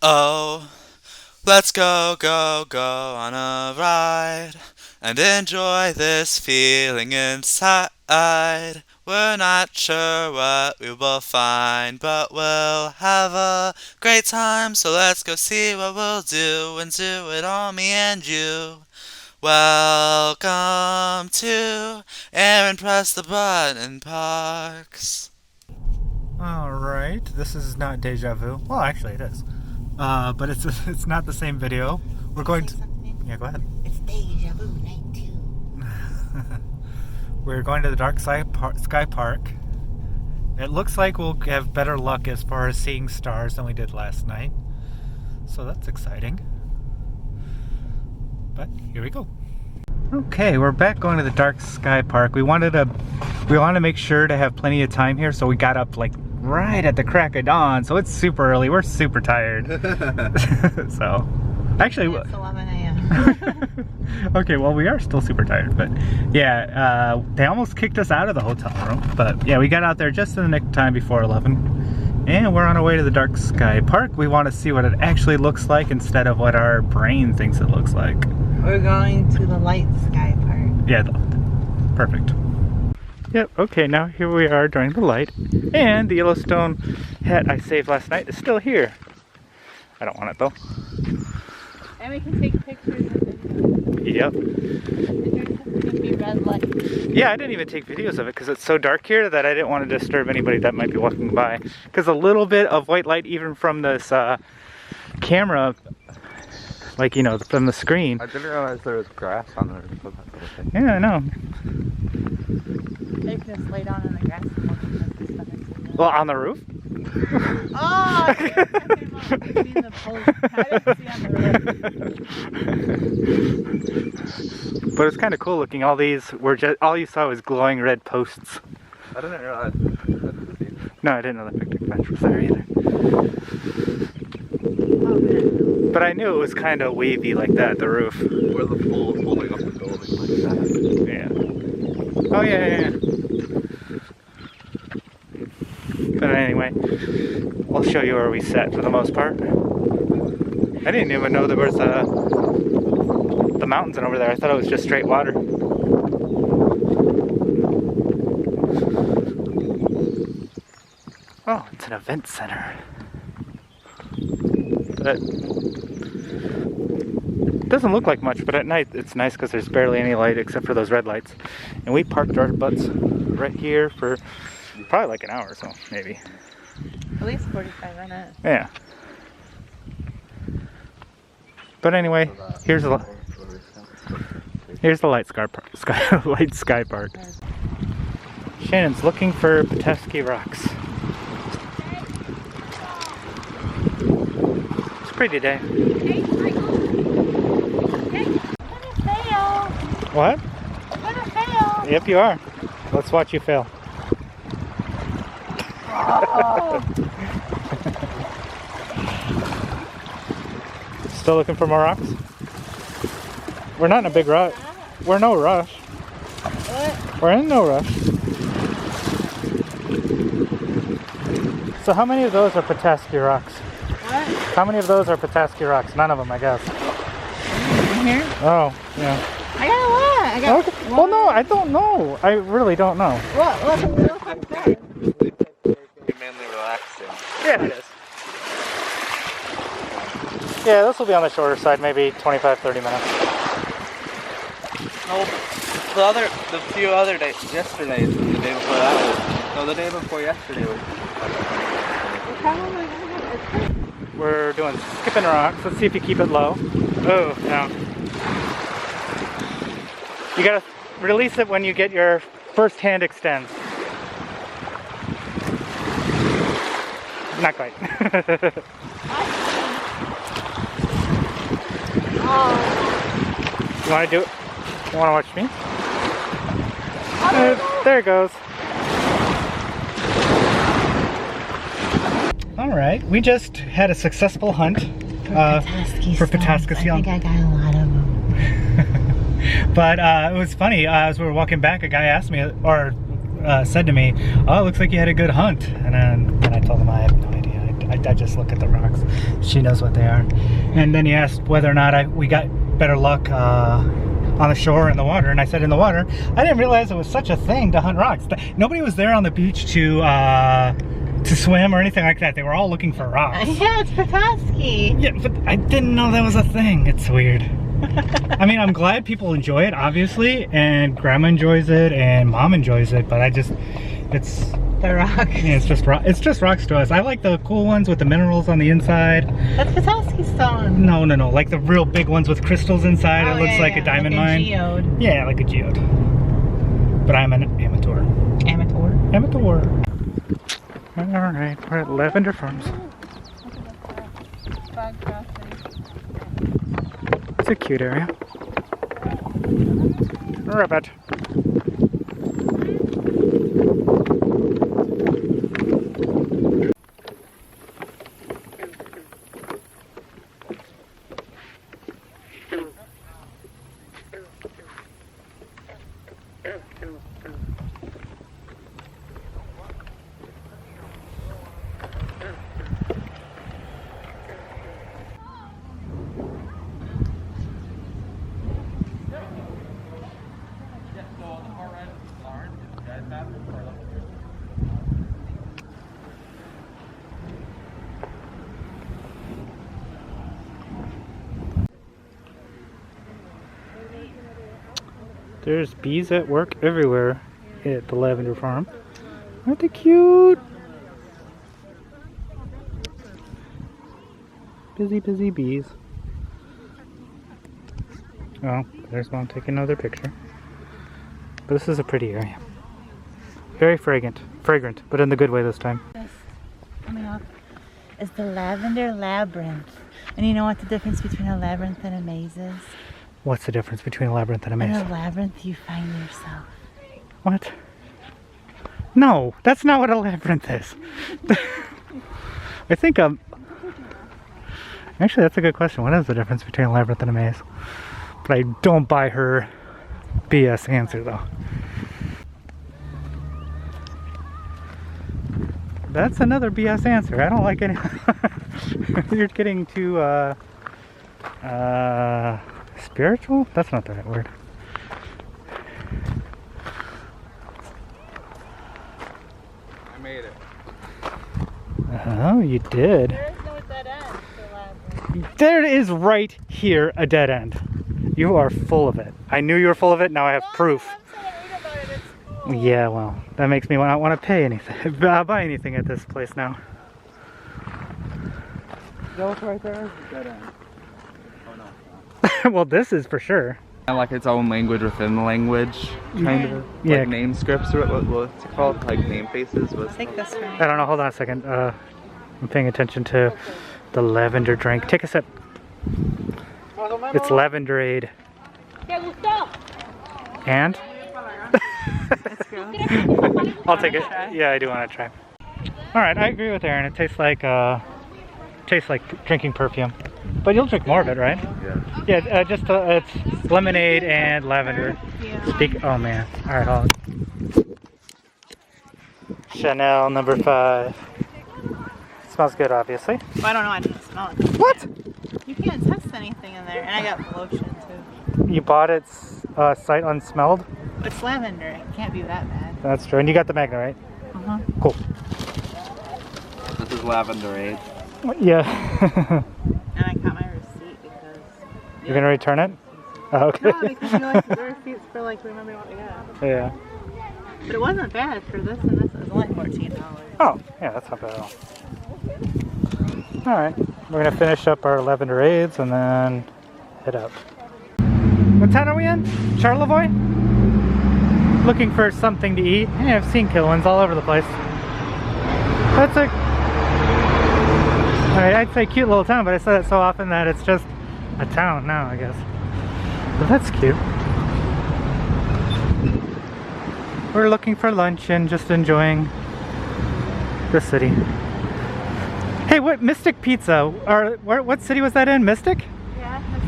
Oh, let's go, go, go on a ride and enjoy this feeling inside. We're not sure what we will find, but we'll have a great time. So let's go see what we'll do and do it all, me and you. Welcome to Aaron Press the Button Parks. Alright, this is not deja vu. Well, actually it is. But it's not the same video. We're going to... Yeah, go ahead. It's deja vu night 2. We're going to the Dark Sky Park. It looks like we'll have better luck as far as seeing stars than we did last night. So that's exciting. But here we go. Okay, we're back going to the Dark Sky Park. We wanted to make sure to have plenty of time here, so we got up like right at the crack of dawn. So it's super early. We're super tired. So, actually, It's 11 a.m. okay, well, we are still super tired, but yeah, they almost kicked us out of the hotel room. But yeah, we got out there just in the nick of time before 11, and we're on our way to the Dark Sky Park. We want to see what it actually looks like instead of what our brain thinks it looks like. We're going to the Light Sky Park. Yeah, perfect. Yep, okay, now here we are during the light, and the Yellowstone hat I saved last night is still here. I don't want it though. And we can take pictures of it. Yep. There's going to be red lights. Yeah, I didn't even take videos of it because it's so dark here that I didn't want to disturb anybody that might be walking by. Because a little bit of white light, even from this camera, like, you know, from the screen. I didn't realize there was grass on there. Yeah, I know. They can just lay down in the grass and look at the stuff. Well, on the roof? Oh! I came up between the posts. I didn't see on the roof. But it's kind of cool looking. All these were just, all you saw was glowing red posts. I didn't realize. No, I didn't know the picnic bench was there either. Oh, man. But I knew it was kind of wavy like that, the roof. Where the poles holding up the building like that. Yeah. Oh, yeah. But anyway, I'll show you where we sat for the most part. I didn't even know there was the mountains over there. I thought it was just straight water. Oh, it's an event center. But it doesn't look like much, but at night it's nice because there's barely any light except for those red lights. And we parked our butts right here for probably like an hour or so, maybe. At least 45 minutes. Yeah. But anyway, here's the Light Sky Park. Shannon's looking for Petoskey rocks. It's a pretty day. Hey, Michael. Hey, I'm gonna fail. What? I'm gonna fail. Yep, you are. Let's watch you fail. Oh. Still looking for more rocks? We're not in a big rush. We're in no rush. What? We're in no rush. So how many of those are Petoskey rocks? What? How many of those are Petoskey rocks? None of them, I guess. In here? Oh, yeah. I got a lot. I got Okay. Well, no, I don't know. I really don't know. What's that? Mainly relaxing. Yeah, it is. Yeah, this will be on the shorter side, maybe 25, 30 minutes. No, the few other days, yesterday, the day before that was, no, the day before yesterday was. We're doing skipping rocks. Let's see if you keep it low. Oh, no. You gotta release it when you get your first hand extends. Not quite. You wanna do it? You wanna watch me? There it goes. Alright, we just had a successful hunt for Petoskey. I think I got a lot of them. But it was funny, as we were walking back, a guy asked me, or said to me, "Oh, it looks like you had a good hunt." And then I told him I have no idea. I just look at the rocks. She knows what they are. And then he asked whether or not we got better luck on the shore or in the water, and I said in the water. I didn't realize it was such a thing to hunt rocks. Nobody was there on the beach to swim or anything like that. They were all looking for rocks. Yeah, it's Petoskey. Yeah, but I didn't know that was a thing. It's weird. I mean, I'm glad people enjoy it, obviously, and Grandma enjoys it, and Mom enjoys it, but it's The rocks. Yeah, it's just rocks to us. I like the cool ones with the minerals on the inside. That's Petoskey stone. No, like the real big ones with crystals inside. Oh, It looks like a diamond mine. Like a geode. Yeah, like a geode. But I'm an amateur. Amateur. All right, we're at Lavender Farms. Frog crossing. It's a cute area. Rabbit. There's bees at work everywhere at the Lavender Farm. Aren't they cute? Busy bees. Oh, there's Mom taking another picture. But this is a pretty area. Very fragrant, but in the good way this time. This coming up is the Lavender Labyrinth. And you know what the difference between a labyrinth and a maze is? What's the difference between a labyrinth and a In maze? a labyrinth, you find yourself. What? No, that's not what a labyrinth is. I think actually, that's a good question. What is the difference between a labyrinth and a maze? But I don't buy her BS answer though. That's another BS answer. I don't like any. You're getting too spiritual? That's not the right word. I made it. Oh, you did. There is no dead end to labyrinth. There is right here a dead end. You are full of it. I knew you were full of it. Now I have proof. Read about it at school. Yeah, well, that makes me not want to pay anything, buy anything at this place now. Those right there is the dead end. Oh no. Well, this is for sure. Like its own language within the language, kind of. Yeah. Like name scripts, or what's it called? Like name faces. Take this one. I don't know. Hold on a second. I'm paying attention to the lavender drink. Take a sip. It's Lavenderade. And? I'll take it. Yeah, I do want to try. All right, I agree with Aaron. It tastes like drinking perfume. But you'll drink more of it, right? Yeah. Yeah, it's lemonade and lavender. Oh man. All right, hold on. Chanel number 5. Smells good, obviously. Well, I don't know. I didn't smell it. What? You can't test anything in there. And I got lotion too. You bought it sight unsmelled? It's lavender. It can't be that bad. That's true. And you got the magnet, right? Uh-huh. Cool. This is Lavenderade. Yeah. And I got my receipt because... You're gonna return it? Oh, okay. No, because you like the receipts for like remember what we got. Yeah. But it wasn't bad for this and this. It was only $14. Oh, yeah, that's not bad at all. Alright, we're gonna finish up our Lavenderades and then head out. What town are we in? Charlevoix? Looking for something to eat. Yeah, I've seen Kilwins all over the place. That's I'd say cute little town, but I said it so often that it's just a town now, I guess. But that's cute. We're looking for lunch and just enjoying the city. Hey, what Mystic Pizza? What city was that in? Mystic? Yeah, that's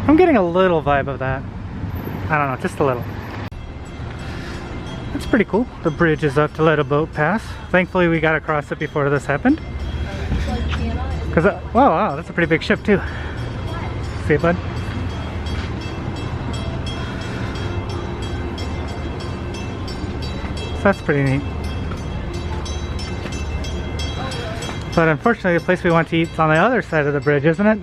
I'm getting a little vibe of that. I don't know, just a little. That's pretty cool. The bridge is up to let a boat pass. Thankfully we got across it before this happened. Cause wow, that's a pretty big ship too. See it, bud? So that's pretty neat. But unfortunately, the place we want to eat is on the other side of the bridge, isn't it?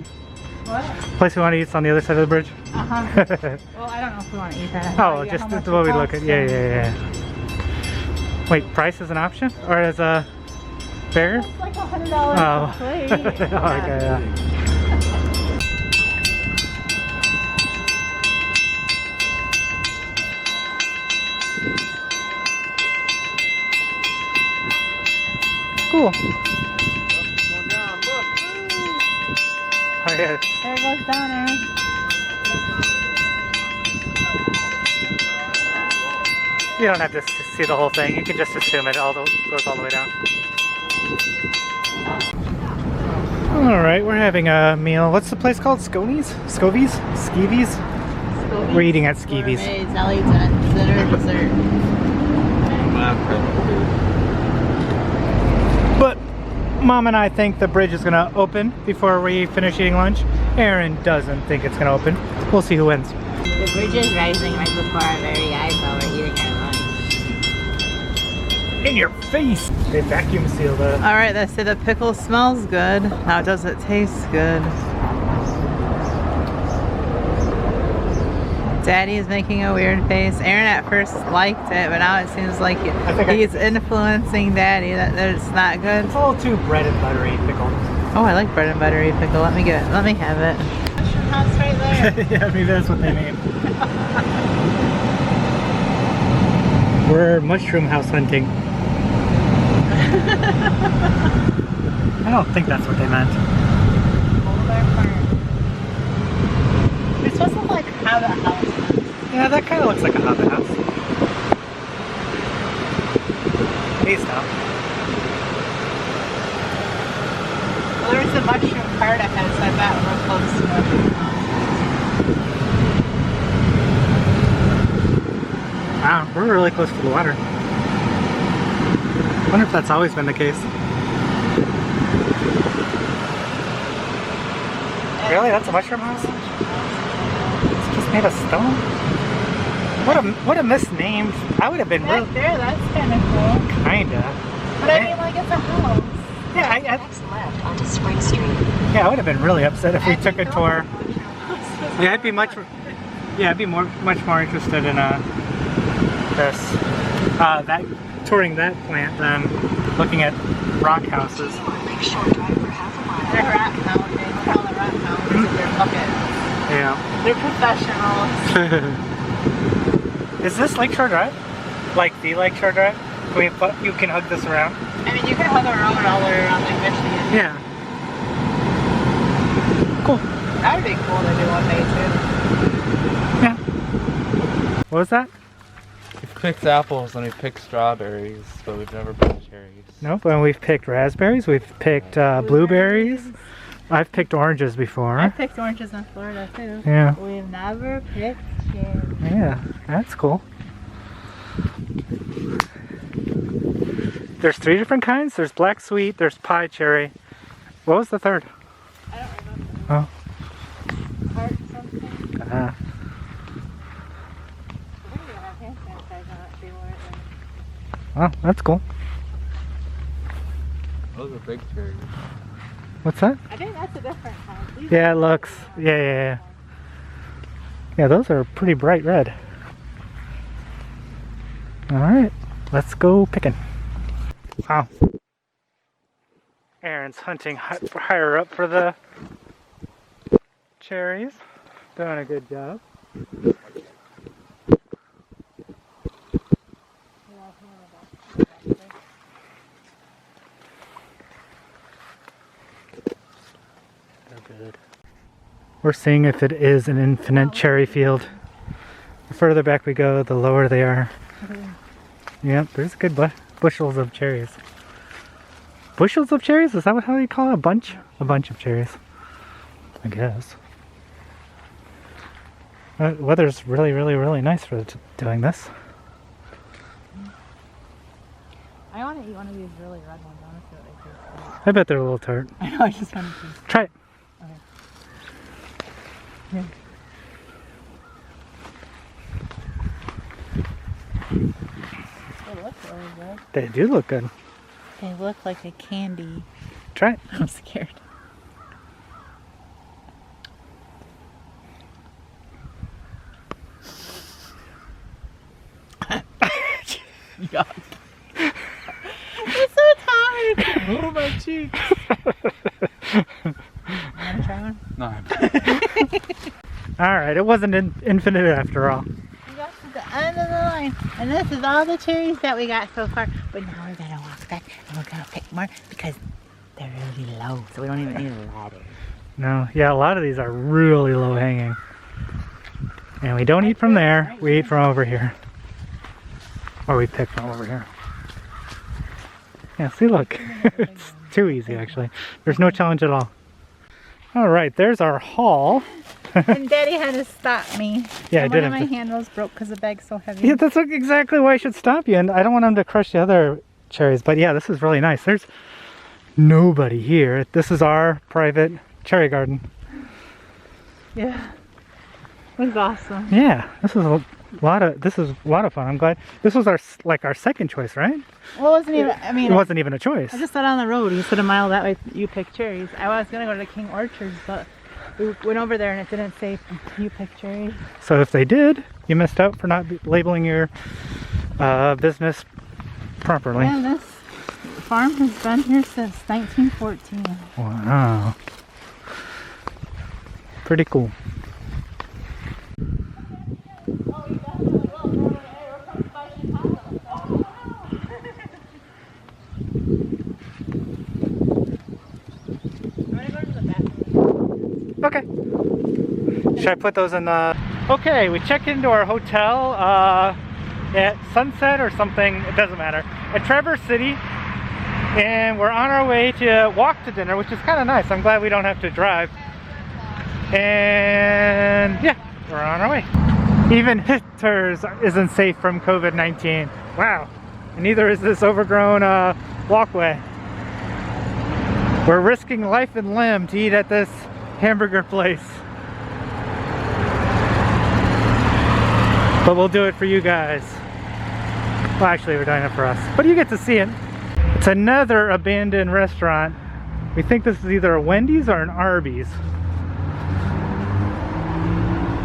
What? The place we want to eat is on the other side of the bridge. Uh-huh. Well, I don't know if we want to eat that. Oh, just the way we look at. Yeah. Wait, price is an option, or as a fare? It's like $100 Oh. a plate. Okay, yeah. Cool. Oh yeah. There goes Donner. You don't have to see the whole thing. You can just assume it goes all the way down. All right, we're having a meal. What's the place called? Scovies? Skeevies? We're eating at Skeevies. Deli, dinner, dessert. But Mom and I think the bridge is gonna open before we finish eating lunch. Aaron doesn't think it's gonna open. We'll see who wins. The bridge is rising right before our very eyes while we're eating our lunch. In your face! They vacuum sealed it. Alright, they say the pickle smells good. Now does it taste good? Daddy is making a weird face. Aaron at first liked it, but now it seems like he's influencing Daddy that it's not good. It's a little too bread and buttery pickle. Oh, I like bread and buttery pickle. Let me have it. Mushroom house right there. Yeah, maybe that's what they mean. We're mushroom house hunting. I don't think that's what they meant. It's supposed to look like Hobbit house. Yeah, that kind of looks like a Hobbit house. Please no. Well, there was a mushroom cart ahead, so I bet we're close to it. Wow, we're really close to the water. I wonder if that's always been the case. Really? That's a mushroom house? It's just made of stone? What a misnamed. I would have been Back there, that's kind of cool. Kinda. But I mean, like, it's a house. Yeah, Next left onto Spring Street. yeah, I would have been really upset if we took a tour. Yeah, I'd be much more interested in touring that plant than looking at rock houses. Continue on Lakeshore Drive for half a mile. They're rock mountains. They call it rock mountains with their buckets. Yeah. They're professionals. Is this Lakeshore Drive? Like the Lakeshore Drive? You can hug this around? I mean, you can hug a road all the way around Lake Michigan. Yeah. Cool. That would be cool to do one day, too. Yeah. What was that? We've picked apples and we've picked strawberries, but we've never picked cherries. Nope, and we've picked raspberries, we've picked blueberries. I've picked oranges before. I picked oranges in Florida, too. Yeah. We've never picked cherries. Yeah, that's cool. There's 3 different kinds. There's black sweet, there's pie cherry. What was the third? I don't remember. Oh. Heart something. Uh, We're going to have hand sanitizer on it anymore. oh, that's cool. Those are big cherries. What's that? I think that's a different kind. These Yeah, are it looks. Yeah. Yeah, those are pretty bright red. Alright, let's go picking. Wow. Aaron's hunting higher up for the cherries. Doing a good job. Good. We're seeing if it is an infinite cherry field. The further back we go, the lower they are. Yep, there's good bushels of cherries. Bushels of cherries? Is that how you call it? A bunch? A bunch of cherries. I guess. Weather's really, really, really nice for doing this. I want to eat one of these really red ones. I want to see what they taste like. I bet they're a little tart. I know, I just wanted to. Try it. Okay. Yeah. They look really good. They do look good. They look like a candy. Try it. I'm scared. Yuck. It's so tired. Oh, my cheeks. Want to try one? No, I'm Alright, it wasn't infinite after all. We got to the end of the line, and this is all the cherries that we got so far. But now we're gonna walk back and we're gonna pick more because they're really low, so we don't even need a ladder. No, yeah, a lot of these are really low hanging. And we don't eat from there, we eat from over here. Or we pick from over here. Yeah, see, look. It's too easy, actually. There's no challenge at all. Alright, there's our haul. And Daddy had to stop me. Yeah, I And did one of have my to. handles broke because the bag's so heavy. Yeah, that's exactly why I should stop you. And I don't want them to crush the other cherries. But yeah, this is really nice. There's nobody here. This is our private cherry garden. Yeah. It was awesome. Yeah, this is a lot of fun. I'm glad. This was our second choice, right? Well, it wasn't even, I mean, It wasn't even a choice. I just thought on the road, you said a mile that way, you pick cherries. I was going to go to King Orchards, but we went over there and it didn't say you pick cherries. So if they did, you missed out for not labeling your business properly. Yeah, this farm has been here since 1914. Wow. Pretty cool. Okay. Should I put those in the... Okay, we checked into our hotel at Sunset or something, it doesn't matter, at Traverse City. And we're on our way to walk to dinner, which is kind of nice. I'm glad we don't have to drive. And yeah, we're on our way. Even Hitters isn't safe from COVID-19. Wow. And neither is this overgrown walkway. We're risking life and limb to eat at this hamburger place. But we'll do it for you guys. Well, actually, we're doing it for us. But you get to see it. It's another abandoned restaurant. We think this is either a Wendy's or an Arby's.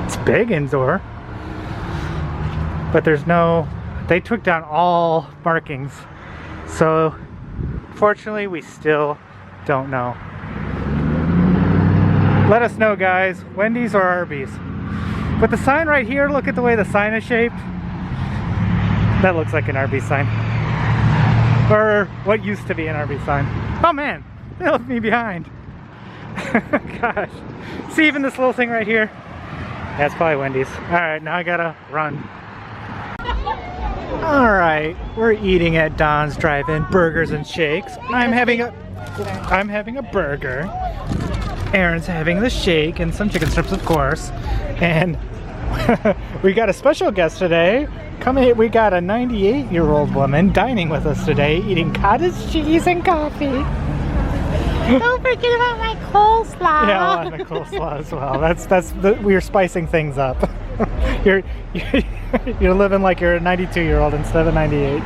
It's big indoor. But there's no... They took down all markings. So, fortunately, we still don't know. Let us know, guys. Wendy's or Arby's. But the sign right here, look at the way the sign is shaped. That looks like an Arby's sign. Or what used to be an Arby's sign. Oh man, they left me behind. Gosh. See, even this little thing right here? That's probably Wendy's. Alright, now I gotta run. Alright, we're eating at Don's Drive-In Burgers and Shakes. I'm having a burger. Aaron's having the shake and some chicken strips, of course. And we got a special guest today. We got a 98-year-old woman dining with us today, eating cottage cheese and coffee. Don't forget about my coleslaw. Yeah, and the coleslaw as well. We're spicing things up. You're living like you're a 92-year-old instead of a 98.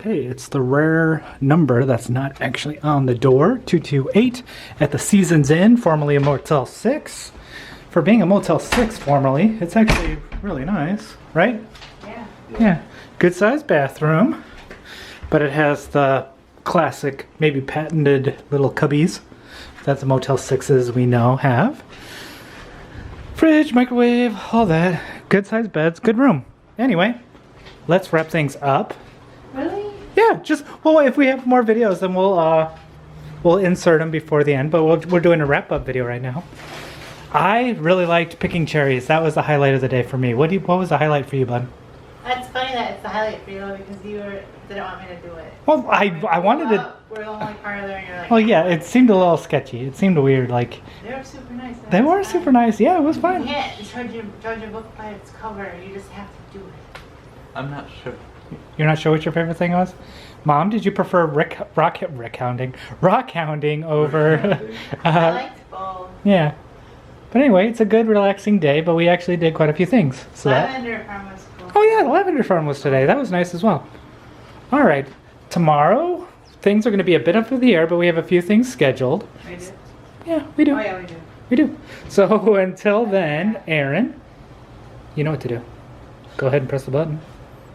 Okay, it's the rare number that's not actually on the door, 228 at the Seasons Inn, formerly a Motel 6. For being a Motel 6 formerly, it's actually really nice, right? Yeah. Yeah, good sized bathroom, but it has the classic, maybe patented little cubbies that the Motel 6s we know have. Fridge, microwave, all that. Good sized beds, good room. Anyway, let's wrap things up. Really? Yeah, well, if we have more videos, then we'll insert them before the end, but we're doing a wrap-up video right now. I really liked picking cherries. That was the highlight of the day for me. What was the highlight for you, bud? That's funny that it's the highlight for you because you didn't want me to do it. Well, I wanted to... We're the only part there and you're like... Well, yeah, it seemed a little sketchy. It seemed weird, like... They were super nice. They were super nice. Yeah, it was fun. You can't judge your book by its cover. You just have to do it. not sure. You're not sure what your favorite thing was? Mom, did you prefer rock hounding over? I liked both. Yeah. But anyway, it's a good, relaxing day. But we actually did quite a few things. So Lavender farm was cool. Oh yeah, the lavender farm was today. That was nice as well. All right, tomorrow things are going to be a bit up in the air, but we have a few things scheduled. We do. Yeah, we do. Oh yeah, we do. We do. So until then, Aaron, you know what to do. Go ahead and press the button.